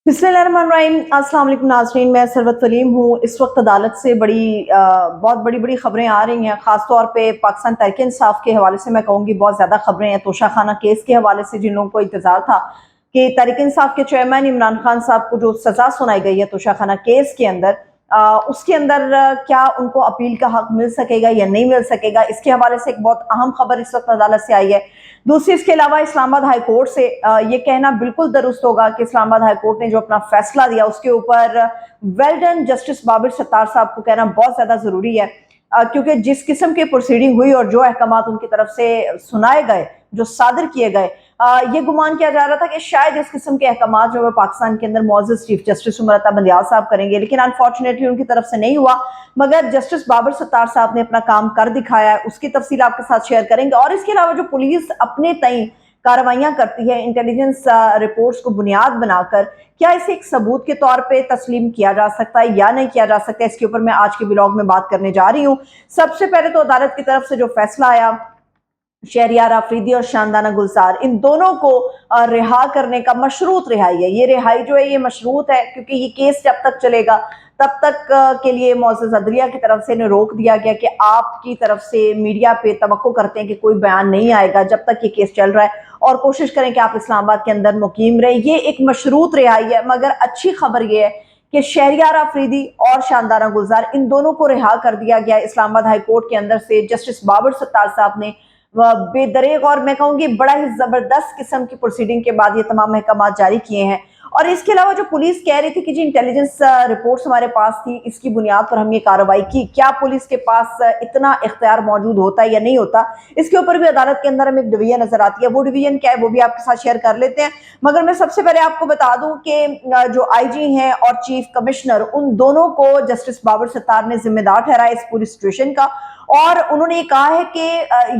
बिस्मिल्लाहिर्रहमानिर्रहीम। अस्सलाम वालेकुम नाज़रीन, मैं सरवत वलीम हूँ। इस वक्त अदालत से बहुत बड़ी बड़ी खबरें आ रही हैं। ख़ास तौर पे पाकिस्तान तहरीक इंसाफ के हवाले से मैं कहूँगी बहुत ज़्यादा खबरें हैं। तोशा खाना केस के हवाले से जिन लोगों को इंतज़ार था कि तहरीक इंसाफ के चेयरमैन इमरान खान साहब को जो सज़ा सुनाई गई है तोशा खाना केस के अंदर, उसके अंदर क्या उनको अपील का हक मिल सकेगा या नहीं मिल सकेगा, इसके हवाले से एक बहुत अहम खबर इस वक्त अदालत से आई है। दूसरी, इसके अलावा इस्लामाबाद हाई कोर्ट से ये कहना बिल्कुल दुरुस्त होगा कि इस्लामाबाद हाई कोर्ट ने जो अपना फैसला दिया उसके ऊपर वेल डन जस्टिस बाबिर सत्तार साहब को कहना बहुत ज़्यादा ज़रूरी है, क्योंकि जिस किस्म की प्रोसीडिंग हुई और जो अहकामात उनकी तरफ से सुनाए गए, जो सादर किए गए, ये गुमान किया जा रहा था कि शायद इस किस्म के अहकामात जो है पाकिस्तान के अंदर मौजूद चीफ जस्टिस उमर अता बंदियाल साहब करेंगे, लेकिन अनफॉर्चुनेटली उनकी तरफ से नहीं हुआ। मगर जस्टिस बाबिर सत्तार साहब ने अपना काम कर दिखाया है, उसकी तफसील आपके साथ शेयर करेंगे। और इसके अलावा जो पुलिस अपने तय कार्रवाइयां करती है इंटेलिजेंस रिपोर्ट्स को बुनियाद बनाकर, क्या इसे एक सबूत के तौर पे तस्लीम किया जा सकता है या नहीं किया जा सकता है, इसके ऊपर मैं आज के ब्लॉग में बात करने जा रही हूँ। सबसे पहले तो अदालत की तरफ से जो फैसला आया, शहरियार आफरीदी और शानदाना गुलजार, इन दोनों को रिहा करने का मशरूत रिहाई है। ये रिहाई जो है ये मशरूत है, क्योंकि ये केस जब तक चलेगा तब तक के लिए मौजूद अदलिया की तरफ से इन्हें रोक दिया गया कि आपकी तरफ से मीडिया पे तवक्को करते हैं कि कोई बयान नहीं आएगा जब तक ये केस चल रहा है, और कोशिश करें कि आप इस्लामाबाद के अंदर मुकीम रहे। ये एक मशरूत रिहाई है। मगर अच्छी खबर ये है कि शहरियार आफरीदी और शानदाना गुलजार, इन दोनों को रिहा कर दिया गया इस्लामाबाद हाई कोर्ट के अंदर से। जस्टिस बाबर सत्तार साहब ने बेदरेग और मैं कहूंगी बड़ा ही जबरदस्त किस्म की प्रोसीडिंग के बाद ये तमाम अहकाम जारी किए हैं। और इसके अलावा जो पुलिस कह रही थी कि जी इंटेलिजेंस रिपोर्ट्स हमारे पास थी, इसकी बुनियाद पर हम ये कार्रवाई की, क्या पुलिस के पास इतना इख्तियार मौजूद होता है या नहीं होता, इसके ऊपर भी अदालत के अंदर हमें एक डिवीजन नजर आती है। वो डिवीजन क्या है वो भी आपके साथ शेयर कर लेते हैं। मगर मैं सबसे पहले आपको बता दूं कि जो आईजी हैं और चीफ कमिश्नर, उन दोनों को जस्टिस बाबर सत्तार ने जिम्मेदार ठहराया इस पूरी सिचुएशन का। और उन्होंने ये कहा है कि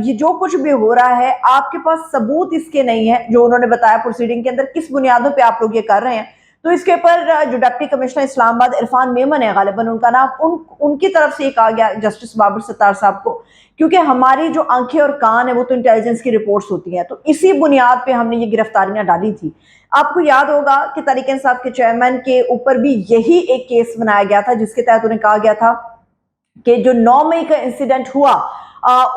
ये जो कुछ भी हो रहा है आपके पास सबूत इसके नहीं है, जो उन्होंने बताया प्रोसीडिंग के अंदर किस बुनियादों पे आप लोग ये कर रहे हैं। तो इसके ऊपर जो डिप्टी कमिश्नर इस्लामाबाद इरफान मेमन है, गालिबन उनका नाम, उनकी तरफ से ये कहा गया जस्टिस बाबर सत्तार साहब को, क्योंकि हमारी जो आंखें और कान है वो तो इंटेलिजेंस की रिपोर्ट्स होती हैं, तो इसी बुनियाद पे हमने ये गिरफ्तारियां डाली थी। आपको याद होगा कि तहरीक इंसाफ के चेयरमैन के ऊपर भी यही एक केस बनाया गया था, जिसके तहत उन्हें कहा गया था कि जो 9 मई का इंसिडेंट हुआ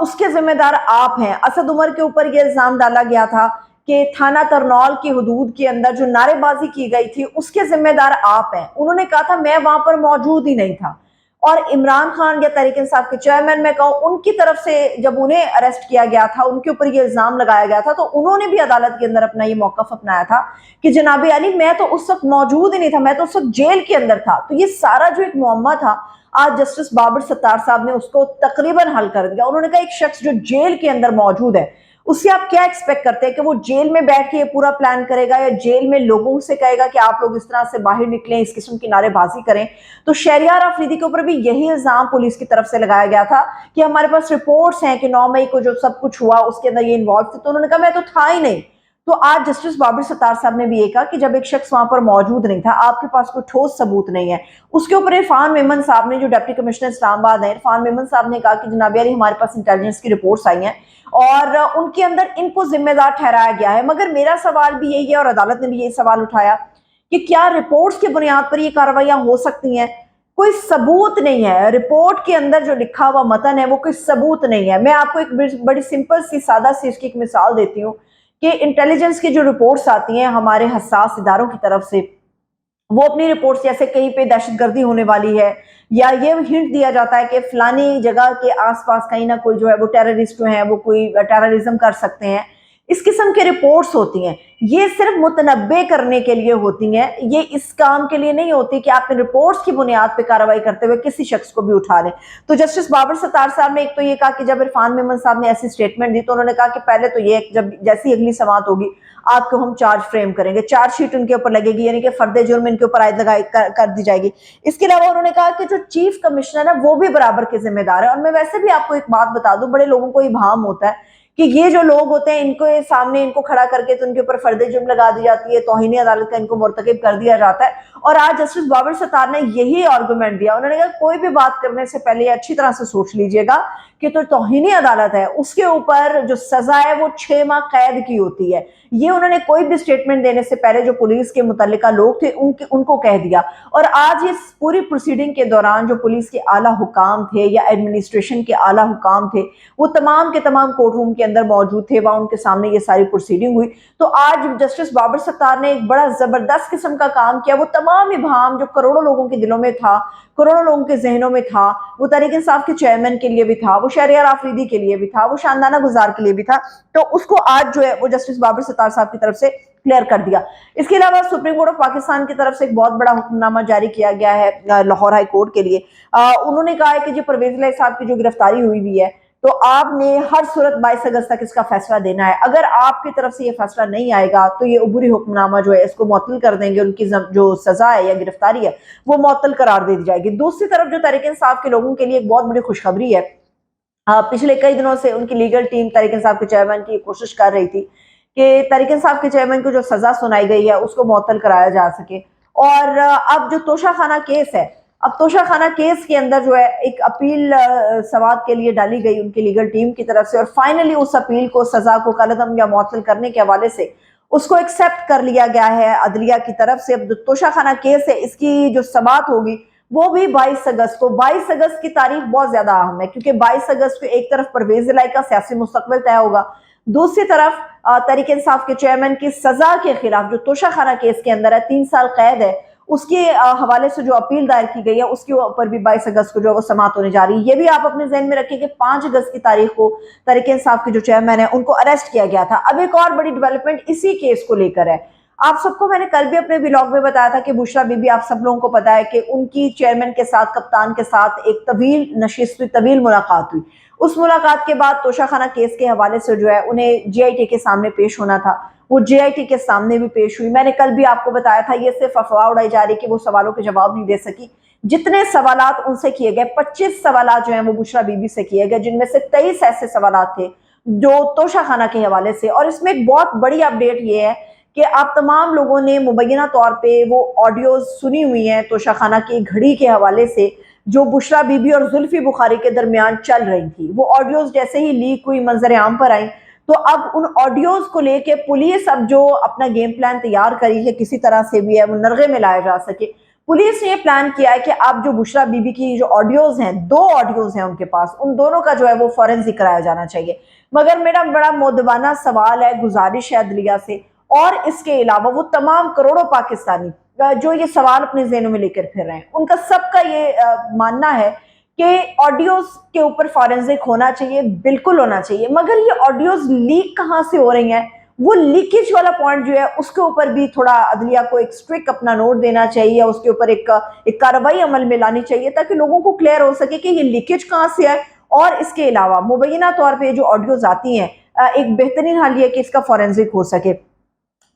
उसके जिम्मेदार आप हैं। असद उमर के ऊपर यह इल्जाम डाला गया था कि थाना तरनौल की हदूद के अंदर जो नारेबाजी की गई थी उसके जिम्मेदार आप हैं। उन्होंने कहा था मैं वहां पर मौजूद ही नहीं था। और इमरान खान या तहरीक इंसाफ के चेयरमैन मैं कहूँ, उनकी तरफ से जब उन्हें अरेस्ट किया गया था, उनके ऊपर ये इल्जाम लगाया गया था, तो उन्होंने भी अदालत के अंदर अपना ये मौकफ अपनाया था कि जनाबी अली मैं तो उस वक्त मौजूद ही नहीं था, मैं तो उस वक्त जेल के अंदर था। तो ये सारा जो एक मुअम्मा था, आज जस्टिस बाबर सत्तार साहब ने उसको तकरीबन हल कर दिया। उन्होंने कहा एक शख्स जो जेल के अंदर मौजूद है, उससे आप क्या एक्सपेक्ट करते हैं कि वो जेल में बैठ के ये पूरा प्लान करेगा या जेल में लोगों से कहेगा कि आप लोग इस तरह से बाहर निकलें, इस किस्म की नारेबाजी करें। तो शहरियार आफरीदी के ऊपर भी यही इल्जाम पुलिस की तरफ से लगाया गया था कि हमारे पास रिपोर्ट्स हैं कि 9 मई को जो सब कुछ हुआ उसके अंदर ये इन्वॉल्व थे। तो उन्होंने कहा मैं तो था ही नहीं। तो आज जस्टिस बाबर सत्तार साहब ने भी ये कहा कि जब एक शख्स वहां पर मौजूद नहीं था, आपके पास कोई ठोस सबूत नहीं है। उसके ऊपर इरफान मेमन साहब ने, जो डिप्टी कमिश्नर इस्लामाबाद है, इरफान मेमन साहब ने कहा कि जनाब अली हमारे पास इंटेलिजेंस की रिपोर्ट्स आई हैं और उनके अंदर इनको जिम्मेदार ठहराया गया है। मगर मेरा सवाल भी यही है और अदालत ने भी यही सवाल उठाया कि क्या रिपोर्ट्स की बुनियाद पर ये कार्रवाइयां हो सकती हैं? कोई सबूत नहीं है, रिपोर्ट के अंदर जो लिखा हुआ मतन है वो कोई सबूत नहीं है। मैं आपको एक बड़ी सिंपल सी सादा सी इसकी एक मिसाल देती हूँ कि इंटेलिजेंस की जो रिपोर्ट्स आती हैं हमारे हसास इदारों की तरफ से, वो अपनी रिपोर्ट्स जैसे कहीं पे दहशतगर्दी होने वाली है या ये हिंट दिया जाता है कि फलानी जगह के आसपास कहीं ना कोई जो है वो टेररिस्ट जो है वो कोई टेररिज्म कर सकते हैं, इस किस्म की रिपोर्ट्स होती हैं। ये सिर्फ मुतनब्बे करने के लिए होती हैं, ये इस काम के लिए नहीं होती कि आप इन रिपोर्ट्स की बुनियाद पे कार्रवाई करते हुए किसी शख्स को भी उठा लें। तो जस्टिस बाबर सत्तार साहब ने एक तो ये कहा कि जब इरफान मेमन साहब ने ऐसी स्टेटमेंट दी तो उन्होंने कहा कि पहले तो ये जब जैसी अगली समाअत होगी आपको हम चार्ज फ्रेम करेंगे, चार्जशीट उनके ऊपर लगेगी, यानी कि फर्दे जुर्म इनके ऊपर आयद लगाई कर दी जाएगी। इसके अलावा उन्होंने कहा कि जो चीफ कमिश्नर है वो भी बराबर के जिम्मेदार है। और मैं वैसे भी आपको एक बात बता दूं, बड़े लोगों को इबाम होता है کہ یہ جو لوگ ہوتے ہیں ان کو سامنے ان کو کھڑا کر کے تو ان کے اوپر فرد جرم لگا دی جاتی ہے، توہین عدالت کا ان کو مرتکب کر دیا جاتا ہے۔ اور آج جسٹس بابر ستار نے یہی آرگومنٹ دیا، انہوں نے کہا کوئی بھی بات کرنے سے پہلے اچھی طرح سے سوچ لیجئے گا کہ تو توہین عدالت ہے، اس کے اوپر جو سزا ہے وہ 6 ماہ قید کی ہوتی ہے۔ یہ انہوں نے کوئی بھی سٹیٹمنٹ دینے سے پہلے جو پولیس کے متعلقہ لوگ تھے ان کو کہہ دیا۔ اور آج اس پوری پروسیڈنگ کے دوران جو پولیس کے اعلیٰ حکام تھے یا ایڈمنسٹریشن کے اعلیٰ حکام تھے، وہ تمام کے تمام کورٹ روم کے اندر موجود تھے، وہاں ان کے سامنے یہ ساری پروسیڈنگ ہوئی۔ تو آج جسٹس بابر ستار نے ایک بڑا زبردست قسم کا کام کیا، وہ تمام ابہام جو کروڑوں لوگوں کے دلوں میں تھا، کروڑوں لوگوں کے ذہنوں میں تھا، وہ تحریک انصاف کے چیئرمین کے لیے بھی تھا، وہ شہریار آفریدی کے لیے بھی تھا، وہ شاندانہ گزار کے لیے بھی تھا، تو اس کو آج جو ہے وہ جسٹس بابر ستار صاحب کی طرف سے کلیئر کر دیا۔ اس کے علاوہ سپریم کورٹ آف پاکستان کی طرف سے ایک بہت بڑا حکم نامہ جاری کیا گیا ہے لاہور ہائی کورٹ کے لیے۔ انہوں نے کہا ہے کہ جی پرویز الہی صاحب کی جو گرفتاری ہوئی ہے تو آپ نے ہر صورت 22 اگست تک اس کا فیصلہ دینا ہے، اگر آپ کی طرف سے یہ فیصلہ نہیں آئے گا تو یہ عبوری حکم نامہ جو ہے اس کو معطل کر دیں گے، ان کی جو سزا ہے یا گرفتاری ہے وہ معطل قرار دے دی جائے گی۔ دوسری طرف جو تحریک انصاف کے لوگوں کے لیے ایک بہت بڑی خوشخبری ہے، پچھلے کئی دنوں سے ان کی لیگل ٹیم تحریک انصاف کے چیئرمین کی کوشش کر رہی تھی کہ تحریک انصاف کے چیئرمین کو جو سزا سنائی گئی ہے اس کو معطل کرایا جا سکے۔ اور اب جو توشہ خانہ کیس ہے، اب توشہ خانہ کیس کے اندر جو ہے ایک اپیل سماعت کے لیے ڈالی گئی ان کی لیگل ٹیم کی طرف سے، اور فائنلی اس اپیل کو سزا کو کالعدم یا معطل کرنے کے حوالے سے اس کو ایکسیپٹ کر لیا گیا ہے عدلیہ کی طرف سے۔ اب جو توشہ خانہ کیس ہے اس کی جو سماعت ہوگی وہ بھی 22 اگست کو۔ 22 اگست کی تاریخ بہت زیادہ اہم ہے کیونکہ 22 اگست کو ایک طرف پرویز الہی کا سیاسی مستقبل طے ہوگا، دوسری طرف تحریک انصاف کے چیئرمین کی سزا کے خلاف جو توشہ خانہ کیس کے اندر ہے 3 سال قید ہے، اس کے حوالے سے جو اپیل دائر کی گئی ہے اس کے اوپر بھی 22 اگست کو جو ہے وہ سماعت ہونے جا رہی ہے۔ یہ بھی آپ اپنے ذہن میں رکھیں کہ 5 اگست کی تاریخ کو تحریک انصاف کے جو چیئرمین ہیں ان کو اریسٹ کیا گیا تھا۔ اب ایک اور بڑی ڈیولپمنٹ اسی کیس کو لے کر ہے۔ آپ سب کو میں نے کل بھی اپنے ولاگ میں بتایا تھا کہ بشرا بی بی، آپ سب لوگوں کو پتا ہے کہ ان کی چیئرمین کے ساتھ، کپتان کے ساتھ ایک طویل نشست ہوئی، طویل ملاقات ہوئی۔ اس ملاقات کے بعد توشہ خانہ کیس کے حوالے سے جو ہے انہیں جے آئی ٹی کے سامنے پیش ہونا تھا، وہ جے آئی ٹی کے سامنے بھی پیش ہوئی۔ میں نے کل بھی آپ کو بتایا تھا یہ صرف افواہ اڑائی جا رہی کہ وہ سوالوں کے جواب نہیں دے سکی۔ جتنے سوالات ان سے کیے گئے، 25 سوالات جو ہیں وہ بشرا بی بی سے کیے گئے، جن میں سے 23 ایسے سوالات تھے جو توشہ خانہ کے حوالے سے۔ اور اس میں ایک بہت بڑی اپڈیٹ یہ ہے کہ آپ تمام لوگوں نے مبینہ طور پہ وہ آڈیوز سنی ہوئی ہیں توشہ خانہ کی گھڑی کے حوالے سے جو بشرا بی بی اور زلفی بخاری کے درمیان چل رہی تھی۔ وہ آڈیوز جیسے ہی لیک ہوئی، منظر عام پر آئیں، تو اب ان آڈیوز کو لے کے پولیس اب جو اپنا گیم پلان تیار کری ہے کسی طرح سے بھی ہے وہ نرغے میں لایا جا سکے۔ پولیس نے یہ پلان کیا ہے کہ اب جو بشرا بی بی کی جو آڈیوز ہیں، 2 آڈیوز ہیں ان کے پاس، ان دونوں کا جو ہے وہ فورنزک کرایا جانا چاہیے۔ مگر میرا بڑا مؤدبانہ سوال ہے، گزارش ہے عدلیہ سے اور اس کے علاوہ وہ تمام کروڑوں پاکستانی جو یہ سوال اپنے ذہنوں میں لے کر پھر رہے ہیں، ان کا سب کا یہ ماننا ہے کہ آڈیوز کے اوپر فورنزک ہونا چاہیے، بالکل ہونا چاہیے۔ مگر یہ آڈیوز لیک کہاں سے ہو رہی ہیں، وہ لیکیج والا پوائنٹ جو ہے اس کے اوپر بھی تھوڑا عدلیہ کو ایک سٹرک اپنا نوٹ دینا چاہیے، اس کے اوپر ایک کارروائی عمل میں لانی چاہیے تاکہ لوگوں کو کلیئر ہو سکے کہ یہ لیکیج کہاں سے ہے۔ اور اس کے علاوہ مبینہ طور پہ جو آڈیوز آتی ہیں، ایک بہترین حل یہ کہ اس کا فورنزک ہو سکے۔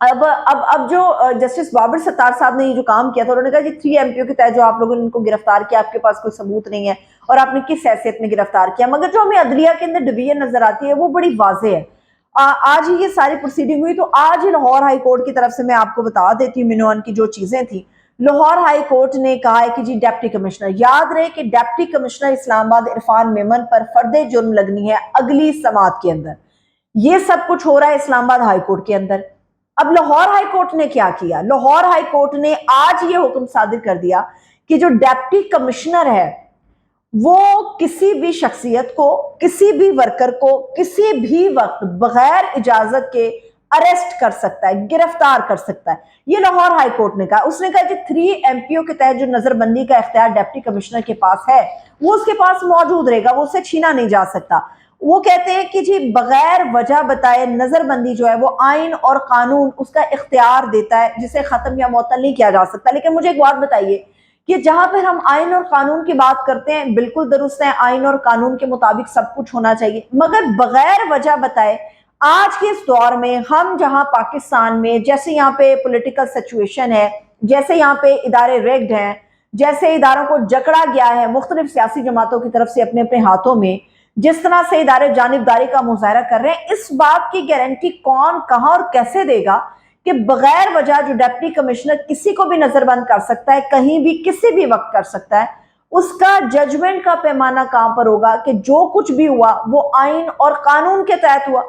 اب جو جسٹس بابر ستار صاحب نے یہ جو کام کیا تھا، انہوں نے کہا جی 3 ایم پی او کے تحت جو آپ لوگوں نے ان کو گرفتار کیا، آپ کے پاس کوئی ثبوت نہیں ہے اور آپ نے کس حیثیت میں گرفتار کیا، مگر جو ہمیں عدلیہ کے اندر ڈویژن نظر آتی ہے وہ بڑی واضح ہے۔ آج ہی یہ ساری پروسیڈنگ ہوئی تو آج ہی لاہور ہائی کورٹ کی طرف سے میں آپ کو بتا دیتی ہوں منوان کی جو چیزیں تھیں۔ لاہور ہائی کورٹ نے کہا ہے کہ جی ڈیپٹی کمشنر، یاد رہے کہ ڈیپٹی کمشنر اسلام آباد عرفان میمن پر فرد جرم لگنی ہے اگلی سماعت کے اندر۔ یہ سب کچھ ہو رہا ہے اسلام آباد ہائی کورٹ کے اندر۔ اب لاہور ہائی کورٹ نے کیا کیا؟ لاہور ہائی کورٹ نے آج یہ حکم صادر کر دیا کہ جو ڈیپٹی کمشنر ہے وہ کسی بھی شخصیت کو، کسی بھی ورکر کو کسی بھی وقت بغیر اجازت کے اریسٹ کر سکتا ہے، گرفتار کر سکتا ہے۔ یہ لاہور ہائی کورٹ نے کہا۔ اس نے کہا کہ 3 ایم پی او کے تحت جو نظر بندی کا اختیار ڈیپٹی کمشنر کے پاس ہے وہ اس کے پاس موجود رہے گا، وہ اسے چھینا نہیں جا سکتا۔ وہ کہتے ہیں کہ جی بغیر وجہ بتائے نظر بندی جو ہے وہ آئین اور قانون اس کا اختیار دیتا ہے جسے ختم یا معطل نہیں کیا جا سکتا۔ لیکن مجھے ایک بات بتائیے کہ جہاں پر ہم آئین اور قانون کی بات کرتے ہیں بالکل درست ہے، آئین اور قانون کے مطابق سب کچھ ہونا چاہیے، مگر بغیر وجہ بتائے آج کے اس دور میں ہم جہاں پاکستان میں جیسے یہاں پہ پولیٹیکل سچویشن ہے، جیسے یہاں پہ ادارے ریگڈ ہیں، جیسے اداروں کو جکڑا گیا ہے مختلف سیاسی جماعتوں کی طرف سے اپنے اپنے ہاتھوں میں، जिस तरह से इदारे जानिबदारी का मुजाहरा कर रहे हैं, इस बात की गारंटी कौन, कहां और कैसे देगा कि बगैर वजह जो डिप्टी कमिश्नर किसी को भी नजरबंद कर सकता है, कहीं भी किसी भी वक्त कर सकता है, उसका जजमेंट का पैमाना कहां पर होगा कि जो कुछ भी हुआ वो आइन और कानून के तहत हुआ।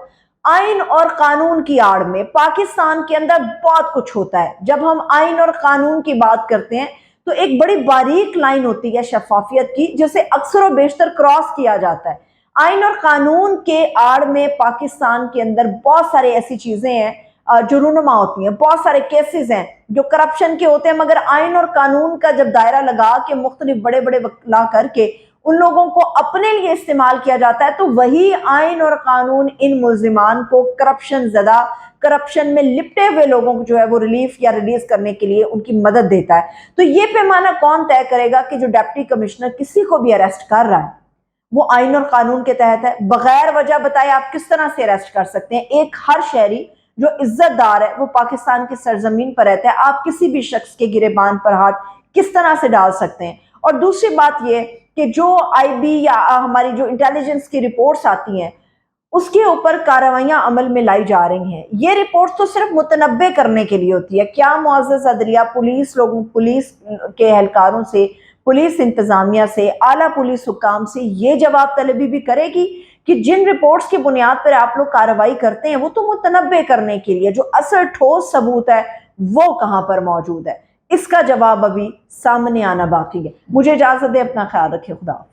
आइन और कानून की आड़ में पाकिस्तान के अंदर बहुत कुछ होता है। जब हम आइन और कानून की बात करते हैं तो एक बड़ी बारीक लाइन होती है शफाफियत की, जिसे अक्सर और बेशतर क्रॉस किया जाता है। आइन और कानून के आड़ में पाकिस्तान के अंदर बहुत सारी ऐसी चीजें हैं जो रूनुमा होती हैं, बहुत सारे केसेस हैं जो करप्शन के होते हैं, मगर आइन और कानून का जब दायरा लगा के मुख्तलिफ बड़े बड़े वकला करके उन लोगों को अपने लिए इस्तेमाल किया जाता है, तो वही आइन और कानून इन मुल्जिमान को करप्शन में लिपटे हुए लोगों को जो है वो रिलीफ या रिलीज करने के लिए उनकी मदद देता है। तो ये पैमाना कौन तय करेगा कि जो डिप्टी कमिश्नर किसी को भी अरेस्ट कर रहा है वो आइन और कानून के तहत है? बगैर वजह बताए आप किस तरह से अरेस्ट कर सकते हैं? एक हर शहरी जो इज्जतदार है वो पाकिस्तान की सरजमीन पर रहता है, आप किसी भी शख्स के गिरेबान पर हाथ किस तरह से डाल सकते हैं? और दूसरी बात ये कि जो आईबी या हमारी जो इंटेलिजेंस की रिपोर्ट्स आती हैं उसके ऊपर कार्रवाइयां अमल में लाई जा रही हैं, ये रिपोर्ट तो सिर्फ मुतनब्बे करने के लिए होती है। क्या मुअज़्ज़ज़ अदलिया पुलिस के एहलकारों से, पुलिस इंतजामिया से, आला पुलिस हुक्काम से ये जवाब तलबी भी करेगी कि जिन रिपोर्ट्स की बुनियाद पर आप लोग कार्रवाई करते हैं वो तो मुतनब्बे करने के लिए, जो असल ठोस सबूत है वो कहां पर मौजूद है? इसका जवाब अभी सामने आना बाकी है। मुझे इजाजत दे, अपना ख्याल रखिए, खुदा।